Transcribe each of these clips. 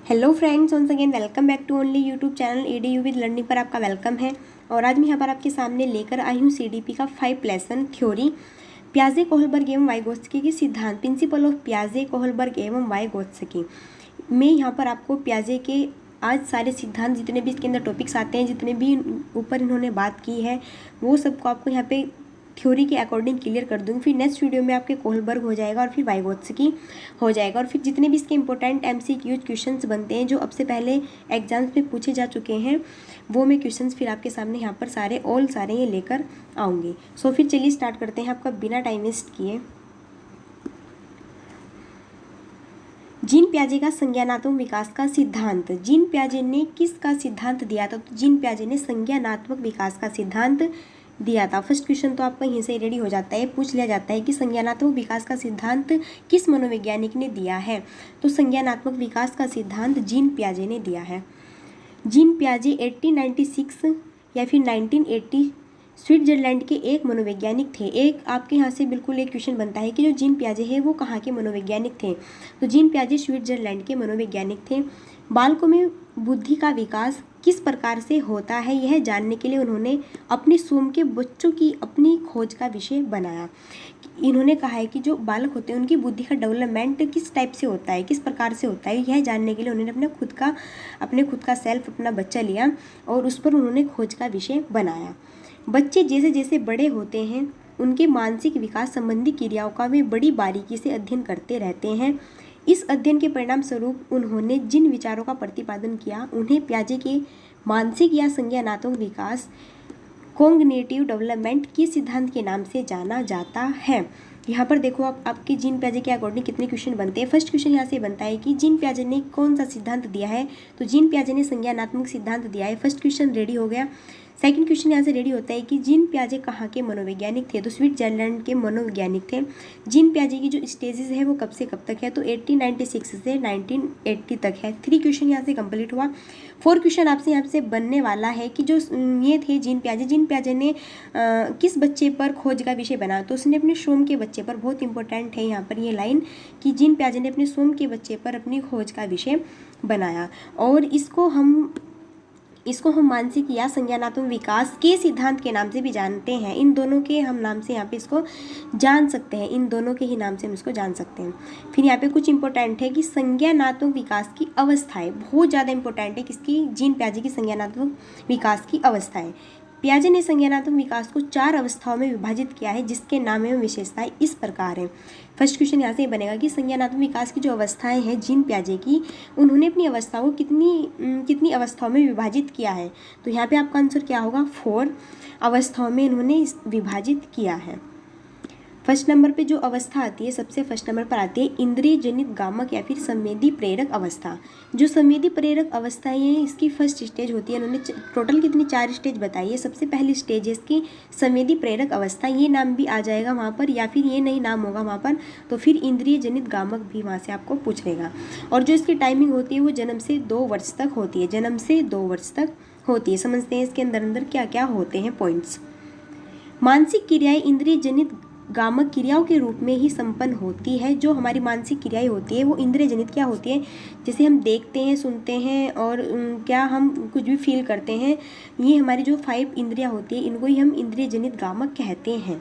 Hello friends, once again welcome back to only YouTube channel EDU with learning पर आपका welcome है। और आज मैं यहाँ पर आपके सामने लेकर आई हूँ CDP का 5 लेसन थ्योरी पियाजे कोहलबर्ग एवं वाइगोत्स्की के सिद्धांत प्रिंसिपल ऑफ पियाजे कोहलबर्ग एवं वाइगोत्स्की। मैं यहाँ पर आपको पियाजे के आज सारे सिद्धांत जितने भी इसके अंदर टॉपिक्स आते हैं, जितने भी ऊपर इन्होंने बात की है, वो सबको आपको यहाँ पे थ्योरी के अकॉर्डिंग क्लियर कर दूँगी। फिर नेक्स्ट वीडियो में आपके कोहलबर्ग हो जाएगा और फिर वाइगोत्स्की हो जाएगा। और फिर जितने भी इसके इंपॉर्टेंट MCQ क्वेश्चंस बनते हैं जो अब से पहले एग्जाम्स में पूछे जा चुके हैं, वो मैं क्वेश्चंस फिर आपके सामने यहाँ पर सारे ये लेकर आऊँगी। सो फिर चलिए स्टार्ट करते हैं आपका बिना टाइम वेस्ट किए। जीन पियाजे का संज्ञानात्मक विकास का सिद्धांत। जीन पियाजे ने किसका सिद्धांत दिया था? तो जीन पियाजे ने संज्ञानात्मक विकास का सिद्धांत दिया था। फर्स्ट क्वेश्चन तो आपका यहीं से रेडी हो जाता है, पूछ लिया जाता है कि संज्ञानात्मक विकास का सिद्धांत किस मनोवैज्ञानिक ने दिया है? तो संज्ञानात्मक विकास का सिद्धांत जीन पियाजे ने दिया है। जीन पियाजे 1896 या फिर 1980 स्विट्जरलैंड के एक मनोवैज्ञानिक थे। एक आपके यहाँ से बिल्कुल एक क्वेश्चन बनता है कि जो जीन पियाजे है वो कहाँ के मनोवैज्ञानिक थे? तो जीन पियाजे स्विट्जरलैंड के मनोवैज्ञानिक थे। बालकों में बुद्धि का विकास किस प्रकार से होता है, यह जानने के लिए उन्होंने अपने स्वयं के बच्चों की अपनी खोज का विषय बनाया। इन्होंने कहा है कि जो बालक होते हैं उनकी बुद्धि का डेवलपमेंट किस टाइप से होता है, किस प्रकार से होता है, यह जानने के लिए उन्होंने अपने खुद का सेल्फ अपना बच्चा लिया और उस पर उन्होंने खोज का विषय बनाया। बच्चे जैसे जैसे बड़े होते हैं उनके मानसिक विकास संबंधी क्रियाओं का वे बड़ी बारीकी से अध्ययन करते रहते हैं। इस अध्ययन के परिणाम स्वरूप उन्होंने जिन विचारों का प्रतिपादन किया उन्हें पियाजे के मानसिक या संज्ञानात्मक विकास कॉग्निटिव डेवलपमेंट के सिद्धांत के नाम से जाना जाता है। यहाँ पर देखो आपके जीन पियाजे के अकॉर्डिंग कितने क्वेश्चन बनते हैं। फर्स्ट क्वेश्चन यहाँ से बनता है कि जीन पियाजे ने कौन सा सिद्धांत दिया है? तो जीन पियाजे ने संज्ञानात्मक सिद्धांत दिया है। फर्स्ट क्वेश्चन रेडी हो गया। सेकंड क्वेश्चन यहाँ से रेडी होता है कि जीन पियाजे कहाँ के मनोवैज्ञानिक थे? तो स्विट्जरलैंड के मनोवैज्ञानिक थे। जीन पियाजे की जो स्टेजेस है वो कब से कब तक है? तो 1896 से 1980 तक है। 3 क्वेश्चन यहाँ से कंप्लीट हुआ। 4 क्वेश्चन आपसे यहाँ से बनने वाला है कि जो ये थे जीन पियाजे ने किस बच्चे पर खोज का विषय बनाया? तो उसने अपने स्वयं के बच्चे पर, बहुत इंपॉर्टेंट है यहाँ पर ये लाइन कि जीन पियाजे ने अपने स्वयं के बच्चे पर अपनी खोज का विषय बनाया। और इसको हम मानसिक या संज्ञानात्मक विकास के सिद्धांत के नाम से भी जानते हैं। इन दोनों के हम नाम से यहाँ पे इसको जान सकते हैं, इन दोनों के ही नाम से हम इसको जान सकते हैं। फिर यहाँ पे कुछ इंपॉर्टेंट है कि संज्ञानात्मक विकास की अवस्थाएं बहुत ज़्यादा इंपॉर्टेंट है। किसकी? जीन पियाजे की संज्ञानात्मक विकास की अवस्थाएं। पियाजे ने संज्ञानात्मक विकास को 4 अवस्थाओं में विभाजित किया है जिसके नाम एवं विशेषताएं इस प्रकार हैं। फर्स्ट क्वेश्चन यहाँ से बनेगा कि संज्ञानात्मक विकास की जो अवस्थाएं हैं जीन पियाजे की, उन्होंने अपनी अवस्थाओं को कितनी अवस्थाओं में विभाजित किया है? तो यहाँ पे आपका आंसर क्या होगा? 4 अवस्थाओं में इन्होंने विभाजित किया है। फर्स्ट नंबर पे जो अवस्था आती है, सबसे फर्स्ट नंबर पर आती है इंद्रिय जनित गामक या फिर संवेदी प्रेरक अवस्था। जो संवेदी प्रेरक अवस्थाएं हैं इसकी फर्स्ट स्टेज होती है। उन्होंने टोटल कितनी 4 स्टेज बताई है। सबसे पहली स्टेज है इसकी संवेदी प्रेरक अवस्था, ये नाम भी आ जाएगा वहाँ पर, या फिर ये नहीं नाम होगा वहाँ पर, तो फिर इंद्रिय जनित गामक भी वहाँ से आपको पूछ लेगा। और जो इसकी टाइमिंग होती है वो जन्म से 2 वर्ष तक होती है, जन्म से 2 वर्ष तक होती है। समझते हैं इसके अंदर क्या क्या होते हैं पॉइंट्स। मानसिक क्रियाएं इंद्रिय जनित गामक क्रियाओं के रूप में ही संपन्न होती है। जो हमारी मानसिक क्रियाएं होती है वो इंद्रिय जनित क्या होती है? जैसे हम देखते हैं, सुनते हैं और क्या हम कुछ भी फील करते हैं, ये हमारी जो 5 इंद्रियां होती है इनको ही हम इंद्रिय जनित गामक कहते हैं।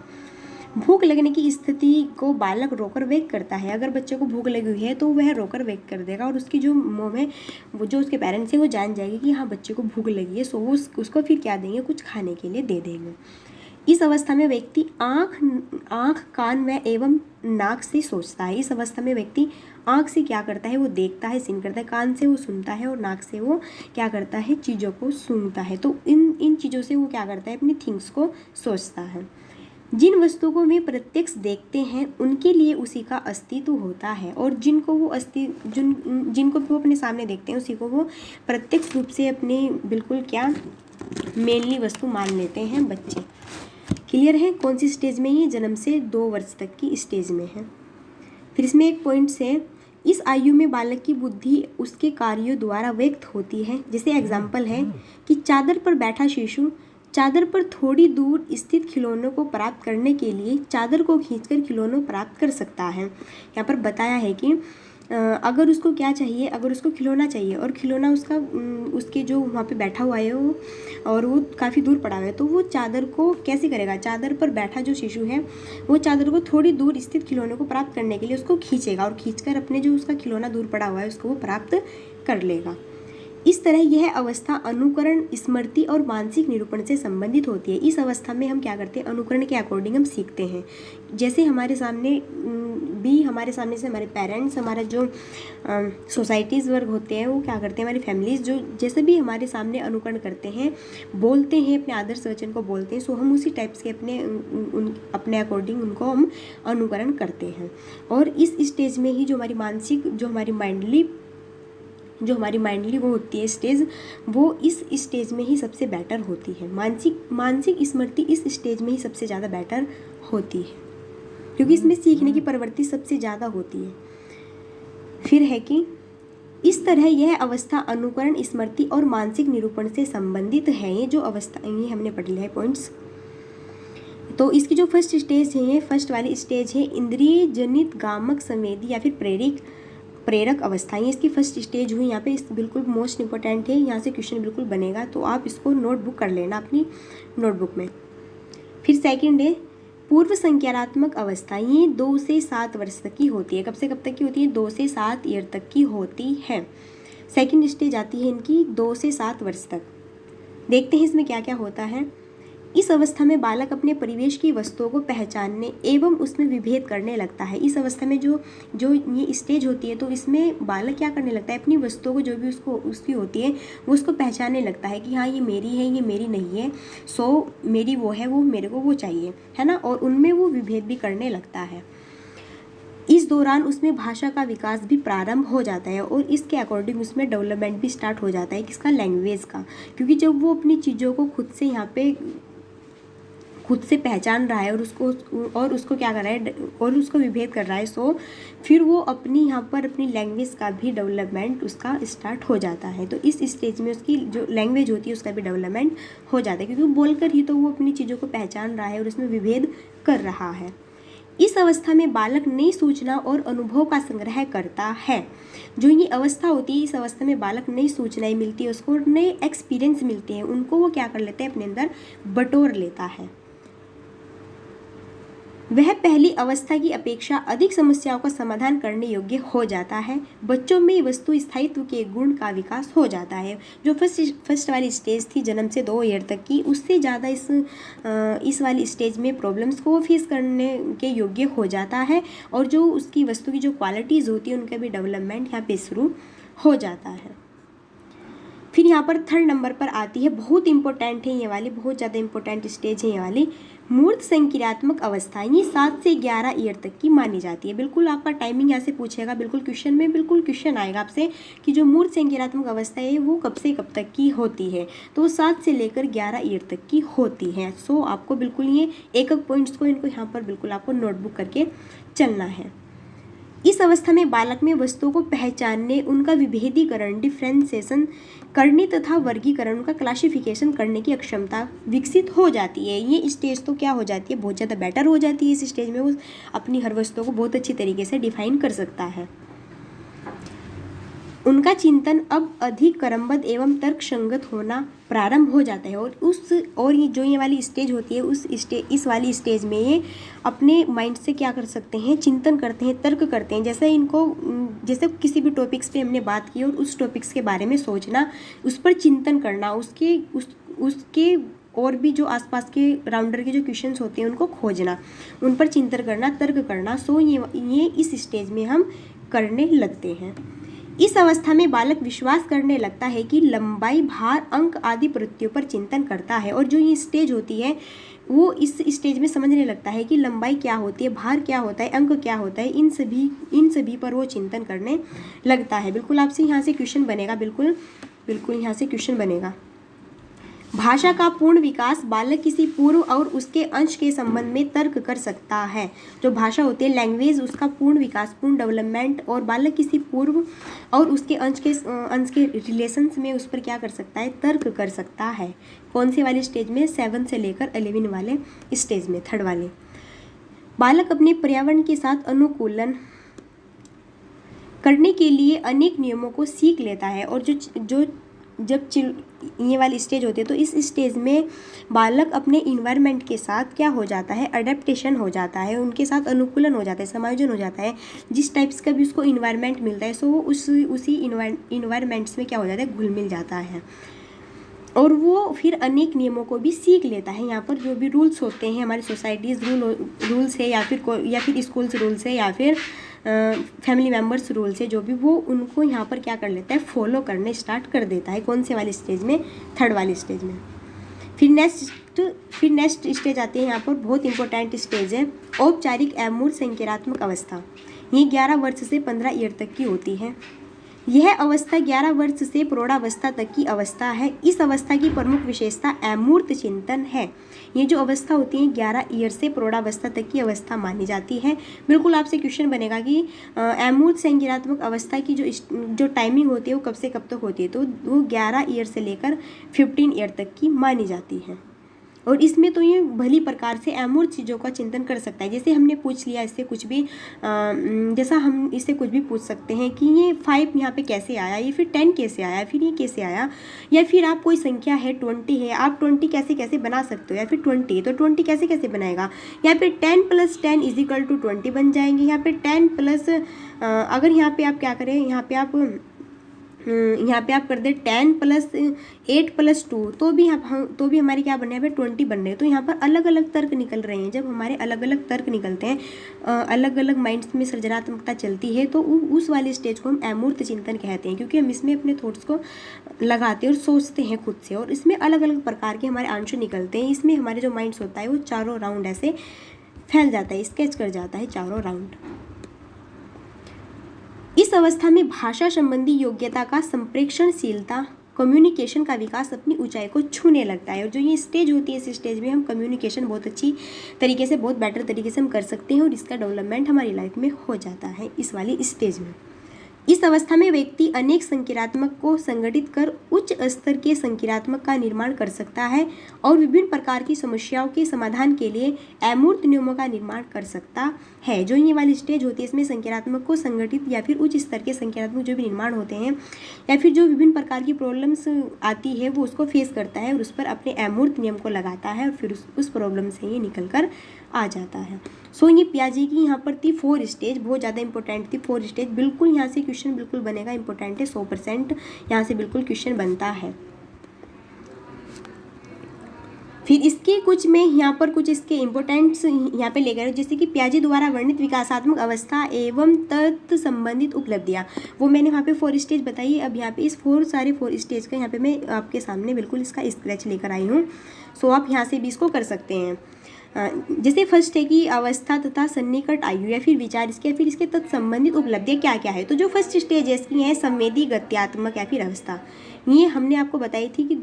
भूख लगने की स्थिति को बालक रोकर व्यक्त करता है। अगर बच्चे को भूख लगी हुई है तो वह रोकर व्यक्त कर देगा और उसकी जो मुँह में वो जो उसके पेरेंट्स हैं वो जान जाएगी कि हाँ बच्चे को भूख लगी है। सो वो उसको फिर क्या देंगे? कुछ खाने के लिए दे देंगे। इस अवस्था में व्यक्ति आँख कान व एवं नाक से सोचता है। इस अवस्था में व्यक्ति आँख से क्या करता है? वो देखता है, सीन करता है, कान से वो सुनता है और नाक से वो क्या करता है? चीज़ों को सूंघता है। तो इन चीज़ों से वो क्या करता है? अपनी थिंग्स को सोचता है। जिन वस्तुओं को वे प्रत्यक्ष देखते हैं उनके लिए उसी का अस्तित्व होता है, और जिनको वो वो अपने सामने देखते हैं उसी को वो प्रत्यक्ष रूप से अपने बिल्कुल क्या मेनली वस्तु मान लेते हैं बच्चे। क्लियर है? कौन सी स्टेज में? ये जन्म से 2 वर्ष तक की स्टेज में है। फिर इसमें एक पॉइंट है, इस आयु में बालक की बुद्धि उसके कार्यों द्वारा व्यक्त होती है। जैसे एग्जाम्पल है कि चादर पर बैठा शिशु चादर पर थोड़ी दूर स्थित खिलौनों को प्राप्त करने के लिए चादर को खींचकर खिलौनों प्राप्त कर सकता है। यहाँ पर बताया है कि अगर उसको क्या चाहिए, अगर उसको खिलौना चाहिए और खिलौना उसका उसके जो वहाँ पे बैठा हुआ है वो, और वो काफ़ी दूर पड़ा हुआ है, तो वो चादर को कैसे करेगा, चादर पर बैठा जो शिशु है वो चादर को थोड़ी दूर स्थित खिलौने को प्राप्त करने के लिए उसको खींचेगा और खींचकर अपने जो उसका खिलौना दूर पड़ा हुआ है उसको वो प्राप्त कर लेगा। इस तरह यह अवस्था अनुकरण, स्मृति और मानसिक निरूपण से संबंधित होती है। इस अवस्था में हम क्या करते हैं, अनुकरण के अकॉर्डिंग हम सीखते हैं। जैसे हमारे सामने से हमारे पेरेंट्स, हमारा जो सोसाइटीज़ वर्ग होते हैं वो क्या करते हैं, हमारी फैमिलीज़ जो जैसे भी हमारे सामने अनुकरण करते हैं, बोलते हैं, अपने आदर्श वचन को बोलते हैं, सो हम उसी टाइप्स के अपने अकॉर्डिंग उनको हम अनुकरण करते हैं। और इस स्टेज में ही जो हमारी मानसिक, जो हमारी माइंडली वो होती है स्टेज, वो इस स्टेज में ही सबसे बेटर होती है। मानसिक स्मृति इस स्टेज में ही सबसे ज़्यादा बेटर होती है, क्योंकि इसमें सीखने की प्रवृत्ति सबसे ज़्यादा होती है। फिर है कि इस तरह यह अवस्था अनुकरण, स्मृति और मानसिक निरूपण से संबंधित है। ये जो अवस्था, ये हमने पढ़ लिया है पॉइंट्स। तो इसकी जो फर्स्ट स्टेज है, ये फर्स्ट वाली स्टेज है इंद्रिय जनित गामक संवेदी या फिर प्रेरक अवस्था। ये इसकी फर्स्ट स्टेज हुई। यहाँ पे इस बिल्कुल मोस्ट इंपॉर्टेंट है, यहाँ से क्वेश्चन बिल्कुल बनेगा, तो आप इसको नोटबुक कर लेना अपनी नोटबुक में। फिर सेकंड है पूर्व संज्ञानात्मक अवस्था। ये 2 से 7 वर्ष तक की होती है। कब से कब तक की होती है, 2 से 7 ईयर तक की होती है। सेकंड स्टेज आती है इनकी 2 से 7 वर्ष तक। देखते हैं इसमें क्या क्या होता है। इस अवस्था में बालक अपने परिवेश की वस्तुओं को पहचानने एवं उसमें विभेद करने लगता है। इस अवस्था में जो ये स्टेज होती है, तो इसमें बालक क्या करने लगता है, अपनी वस्तुओं को जो भी उसकी होती है वो उसको पहचानने लगता है कि हाँ ये मेरी है, ये मेरी नहीं है, सो मेरी वो है, वो मेरे को वो चाहिए, है ना, और उनमें वो विभेद भी करने लगता है। इस दौरान उसमें भाषा का विकास भी प्रारंभ हो जाता है और इसके अकॉर्डिंग उसमें डेवलपमेंट भी स्टार्ट हो जाता है किसका, लैंग्वेज का। क्योंकि जब वो अपनी चीज़ों को खुद से पहचान रहा है और उसको क्या कर रहा है, और उसको विभेद कर रहा है, सो फिर वो यहाँ पर अपनी लैंग्वेज का भी डेवलपमेंट उसका स्टार्ट हो जाता है। तो इस स्टेज में उसकी जो लैंग्वेज होती है उसका भी डेवलपमेंट हो जाता है, क्योंकि बोलकर ही तो वो अपनी चीज़ों को पहचान रहा है और उसमें विभेद कर रहा है। इस अवस्था में बालक नई सूचना और अनुभव का संग्रह करता है। जो ये अवस्था होती है, इस अवस्था में बालक नई सूचनाएं मिलती है उसको, नए एक्सपीरियंस मिलते हैं उनको, वो क्या कर लेते हैं, अपने अंदर बटोर लेता है। वह पहली अवस्था की अपेक्षा अधिक समस्याओं का समाधान करने योग्य हो जाता है। बच्चों में वस्तु स्थायित्व के गुण का विकास हो जाता है। जो फर्स्ट वाली स्टेज थी जन्म से 2 ईयर तक की, उससे ज़्यादा इस वाली स्टेज में प्रॉब्लम्स को फेस करने के योग्य हो जाता है और जो उसकी वस्तु की जो क्वालिटीज़ होती है उनका भी डेवलपमेंट यहाँ पे शुरू हो जाता है। फिर यहाँ पर थर्ड नंबर पर आती है, बहुत इंपॉर्टेंट है ये वाली, बहुत ज़्यादा इंपॉर्टेंट स्टेज है ये वाली, मूर्त संक्रियात्मक अवस्था। ये 7 से 11 ईयर तक की मानी जाती है। बिल्कुल आपका टाइमिंग यहाँ से पूछेगा, बिल्कुल क्वेश्चन आएगा आपसे कि जो मूर्त संक्रियात्मक अवस्था है वो कब से कब तक की होती है, तो वो 7 से लेकर 11 ईयर तक की होती है। सो आपको बिल्कुल ये एक पॉइंट्स को इनको यहाँ पर बिल्कुल आपको नोटबुक करके चलना है। इस अवस्था में बालक में वस्तुओं को पहचानने, उनका विभेदीकरण, डिफ्रेंसिएशन करने तथा वर्गीकरण, उनका क्लासिफिकेशन करने की अक्षमता विकसित हो जाती है। ये स्टेज तो क्या हो जाती है, बहुत ज़्यादा बेटर हो जाती है। इस स्टेज में वो अपनी हर वस्तुओं को बहुत अच्छी तरीके से डिफाइन कर सकता है। उनका चिंतन अब अधिक क्रमबद्ध एवं तर्कसंगत होना प्रारंभ हो जाता है और ये वाली स्टेज होती है, इस वाली स्टेज में ये अपने माइंड से क्या कर सकते हैं, चिंतन करते हैं, तर्क करते हैं। जैसे किसी भी टॉपिक्स पे हमने बात की और उस टॉपिक्स के बारे में सोचना, उस पर चिंतन करना, उसके और भी जो आसपास के राउंडर के जो क्वेश्चंस होते हैं उनको खोजना, उन पर चिंतन करना, तर्क करना। सो ये इस स्टेज में हम करने लगते हैं। इस अवस्था में बालक विश्वास करने लगता है कि लंबाई, भार, अंक आदि प्रवृत्तियों पर चिंतन करता है। और जो ये स्टेज होती है वो इस स्टेज में समझने लगता है कि लंबाई क्या होती है, भार क्या होता है, अंक क्या होता है, इन सभी पर वो चिंतन करने लगता है। बिल्कुल आपसे यहाँ से क्वेश्चन बनेगा, बिल्कुल यहाँ से क्वेश्चन बनेगा। भाषा का पूर्ण विकास, बालक किसी पूर्व और उसके अंश के संबंध में तर्क कर सकता है। जो भाषा होती है लैंग्वेज, उसका पूर्ण विकास, पूर्ण डेवलपमेंट, और बालक किसी पूर्व और उसके अंश के रिलेशंस में उस पर क्या कर सकता है, तर्क कर सकता है। कौन सी वाली स्टेज में, 7 से लेकर 11 वाले स्टेज में, थर्ड वाले। बालक अपने पर्यावरण के साथ अनुकूलन करने के लिए अनेक नियमों को सीख लेता है। और जब ये वाली स्टेज होती है तो इस स्टेज में बालक अपने इन्वायरमेंट के साथ क्या हो जाता है, अडेप्टेशन हो जाता है, उनके साथ अनुकूलन हो जाता है, समायोजन हो जाता है। जिस टाइप्स का भी उसको इन्वायरमेंट मिलता है सो वो उसी इन्वायरमेंट्स में क्या हो जाता है, घुल मिल जाता है और वो फिर अनेक नियमों को भी सीख लेता है। यहाँ पर जो भी रूल्स होते हैं हमारी सोसाइटीज़ रूल्स है या फिर स्कूल्स रूल्स है या फिर फैमिली मेम्बर्स रूल्स है, जो भी वो उनको यहाँ पर क्या कर लेता है, फॉलो करने स्टार्ट कर देता है। कौन से वाली स्टेज में, थर्ड वाली स्टेज में। फिर नेक्स्ट स्टेज आती है, यहाँ पर बहुत इंपॉर्टेंट स्टेज है, औपचारिक अमूर्त संकेतात्मक अवस्था। ये 11 वर्ष से 15 ईयर तक की होती है। यह अवस्था 11 वर्ष से प्रौढ़ावस्था तक की अवस्था है। इस अवस्था की प्रमुख विशेषता अमूर्त चिंतन है। ये जो अवस्था होती है 11 ईयर से प्रौढ़ावस्था तक की अवस्था मानी जाती है। बिल्कुल आपसे क्वेश्चन बनेगा कि अमूर्त संज्ञानात्मक अवस्था की जो टाइमिंग होती है वो कब से कब तक होती है, तो वो 11 ईयर से लेकर 15 ईयर तक की मानी जाती है। और इसमें तो ये भली प्रकार से अमूर्त चीज़ों का चिंतन कर सकता है। जैसे हमने पूछ लिया इससे कुछ भी, जैसा हम इससे कुछ भी पूछ सकते हैं कि ये 5 यहाँ पे कैसे आया, ये फिर 10 कैसे आया, फिर ये कैसे आया, या फिर आप कोई संख्या है 20 है, आप 20 कैसे कैसे बना सकते हो, या फिर 20 तो 20 कैसे कैसे बनाएगा, या फिर 10 + 10 = 20 बन जाएंगे। यहाँ पे 10 प्लस अगर यहाँ पे आप क्या करें, यहाँ पे आप कर दे 10 + 8 + 2 तो भी हमारी क्या बन रहे हैं, 20 बन रहे हैं। तो यहाँ पर अलग अलग तर्क निकल रहे हैं। जब हमारे अलग अलग तर्क निकलते हैं, अलग अलग माइंड्स में सृजनात्मकता चलती है, तो उस वाले स्टेज को हम अमूर्त चिंतन कहते हैं, क्योंकि हम इसमें अपने थॉट्स को लगाते हैं और सोचते हैं खुद से, और इसमें अलग अलग प्रकार के हमारे आंसर निकलते हैं। इसमें हमारे जो माइंड्स होता है वो चारों राउंड ऐसे फैल जाता है, स्केच कर जाता है चारों राउंड। इस अवस्था में भाषा संबंधी योग्यता का संप्रेषणशीलता, कम्युनिकेशन का विकास अपनी ऊंचाई को छूने लगता है। और जो ये स्टेज होती है, इस स्टेज में हम कम्युनिकेशन बहुत अच्छी तरीके से, बहुत बेटर तरीके से हम कर सकते हैं और इसका डेवलपमेंट हमारी लाइफ में हो जाता है इस वाली स्टेज में। इस अवस्था में व्यक्ति अनेक संकीर्णात्मक को संगठित कर उच्च स्तर के संकीर्णात्मक का निर्माण कर सकता है और विभिन्न प्रकार की समस्याओं के समाधान के लिए अमूर्त नियमों का निर्माण कर सकता है। जो ये वाली स्टेज होती है, इसमें संकीर्णात्मक को संगठित या फिर उच्च स्तर के संकीर्णात्मक जो भी निर्माण होते हैं या फिर जो विभिन्न प्रकार की प्रॉब्लम्स आती है वो उसको फेस करता है और उस पर अपने अमूर्त नियम को लगाता है और फिर उस प्रॉब्लम से ये निकल कर आ जाता है। सो ये पियाजे की यहाँ पर थी 4 स्टेज, बहुत ज़्यादा इंपॉर्टेंट थी 4 स्टेज। बिल्कुल यहाँ से क्वेश्चन बिल्कुल बनेगा, इंपॉर्टेंट है, 100% यहाँ से बिल्कुल क्वेश्चन बनता है। फिर इसके कुछ में यहाँ पर कुछ इसके इम्पोर्टेंट्स यहाँ पे लेकर, जैसे कि पियाजे द्वारा वर्णित विकासात्मक अवस्था एवं तत् संबंधित उपलब्धियाँ, वो मैंने वहाँ पे 4 स्टेज बताई। अब यहाँ पे इस 4 स्टेज का यहाँ पे मैं आपके सामने बिल्कुल इसका स्क्रैच लेकर आई हूँ। सो आप यहाँ से भी इसको कर सकते हैं। जैसे फर्स्ट है कि अवस्था तथा सन्निकट आयु या फिर विचार इसके, फिर इसके तत्संबंधित उपलब्धियाँ क्या क्या है। तो जो फर्स्ट स्टेज है इसकी है संवेदी गत्यात्मक या फिर अवस्था। ये हमने आपको बताई थी कि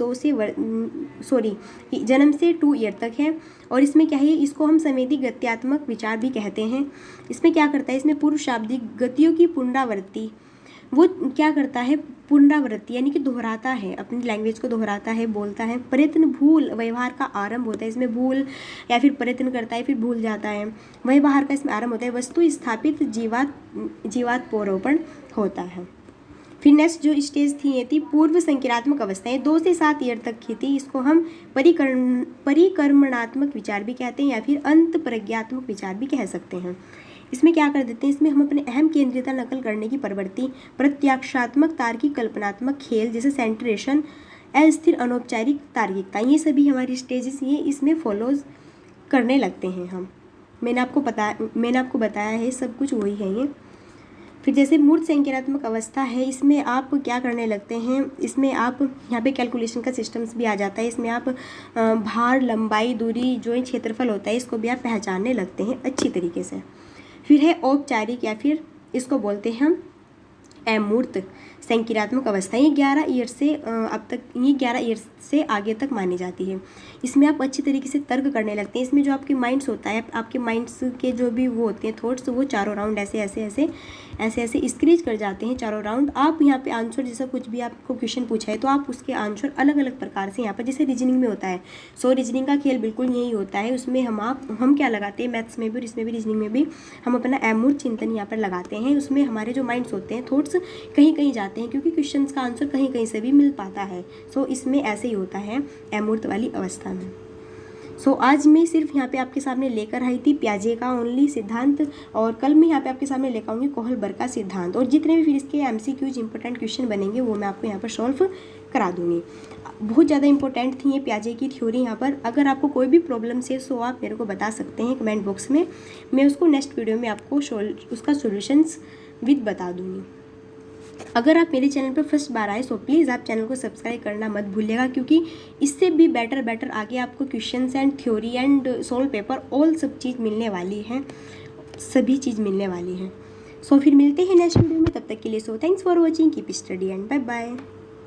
जन्म से 2 ईयर तक है और इसमें क्या है, इसको हम संवेदी गत्यात्मक विचार भी कहते हैं। इसमें क्या करता है, इसमें पूर्व शाब्दिक गतियों की पुनरावृत्ति, वो क्या करता है, पुनरावृत्ति यानी कि दोहराता है, अपनी लैंग्वेज को दोहराता है, बोलता है। प्रयत्न भूल व्यवहार का आरंभ होता है, इसमें भूल या फिर प्रयत्न करता है फिर भूल जाता है, व्यवहार का इसमें आरंभ होता है। वस्तु स्थापित जीवात पौरोपण होता है। फिर नेक्स्ट जो स्टेज थी ये थी पूर्व संकीर्णात्मक अवस्थाएं, 2 से 7 ईयर तक की थी। इसको हम परिक्रमणात्मक विचार भी कहते हैं या फिर अंत प्रज्ञात्मक विचार भी कह सकते हैं। इसमें क्या कर देते हैं, इसमें हम अपने अहम केंद्रीयता नकल करने की प्रवृत्ति, प्रत्याक्षात्मक तार्किक कल्पनात्मक खेल जैसे सेंट्रेशन, अस्थिर अनौपचारिक तार्किकता, ये सभी हमारी स्टेजेस ये इसमें फॉलोज करने लगते हैं हम। मैंने आपको बताया है सब कुछ वही है ये। फिर जैसे मूर्त संकीर्णात्मक अवस्था है, इसमें आप क्या करने लगते हैं, इसमें आप यहाँ पे कैलकुलेशन का सिस्टम्स भी आ जाता है। इसमें आप भार, लंबाई, दूरी, जो क्षेत्रफल होता है इसको भी आप पहचानने लगते हैं अच्छी तरीके से। फिर है औपचारिक या फिर इसको बोलते हैं हम अमूर्त संक्रियात्मक अवस्था, ये 11 ईयर से अब तक, ये 11 ईयर से आगे तक मानी जाती है। इसमें आप अच्छी तरीके से तर्क करने लगते हैं। इसमें जो आपके माइंड्स होता है, आपके माइंड्स के जो भी वो होते हैं थॉट्स, वो चारों राउंड ऐसे ऐसे ऐसे ऐसे ऐसे स्क्रीज कर जाते हैं चारों राउंड। आप यहाँ पे आंसर, जैसा कुछ भी आपको क्वेश्चन पूछा है तो आप उसके आंसर अलग अलग प्रकार से यहाँ पर, जैसे रीजनिंग में होता है, सो रीजनिंग का खेल बिल्कुल यही होता है। उसमें हम क्या लगाते हैं, मैथ्स में भी और इसमें भी, रीजनिंग में भी, हम अपना अमूर्त चिंतन यहाँ पर लगाते हैं। उसमें हमारे जो माइंड्स होते हैं, थॉट्स कहीं कहीं जाते हैं, क्योंकि क्वेश्चंस का आंसर कहीं कहीं से भी मिल पाता है। सो इसमें ऐसे ही होता है अमूर्त वाली अवस्था में। आज मैं सिर्फ यहाँ पे आपके सामने लेकर आई थी पियाजे का ओनली सिद्धांत, और कल मैं यहाँ पे आपके सामने लेकर आऊँगी कोहलबर्ग का सिद्धांत, और जितने भी फिर इसके MCQs इंपॉर्टेंट क्वेश्चन बनेंगे वो मैं आपको यहाँ पर सॉल्व करा दूँगी। बहुत ज़्यादा इंपॉर्टेंट थी ये पियाजे की थ्योरी यहाँ पर। अगर आपको कोई भी प्रॉब्लम्स है सो आप मेरे को बता सकते हैं कमेंट बॉक्स में, मैं उसको नेक्स्ट वीडियो में आपको उसका सोल्यूशंस विद बता दूँगी। अगर आप मेरे चैनल पर फर्स्ट बार आए सो प्लीज़ आप चैनल को सब्सक्राइब करना मत भूलिएगा, क्योंकि इससे भी बेटर आगे आपको questions and theory and solve paper all सब चीज़ मिलने वाली है, सभी चीज़ मिलने वाली है। फिर मिलते हैं नेक्स्ट वीडियो में, तब तक के लिए thanks for watching, keep study and bye bye.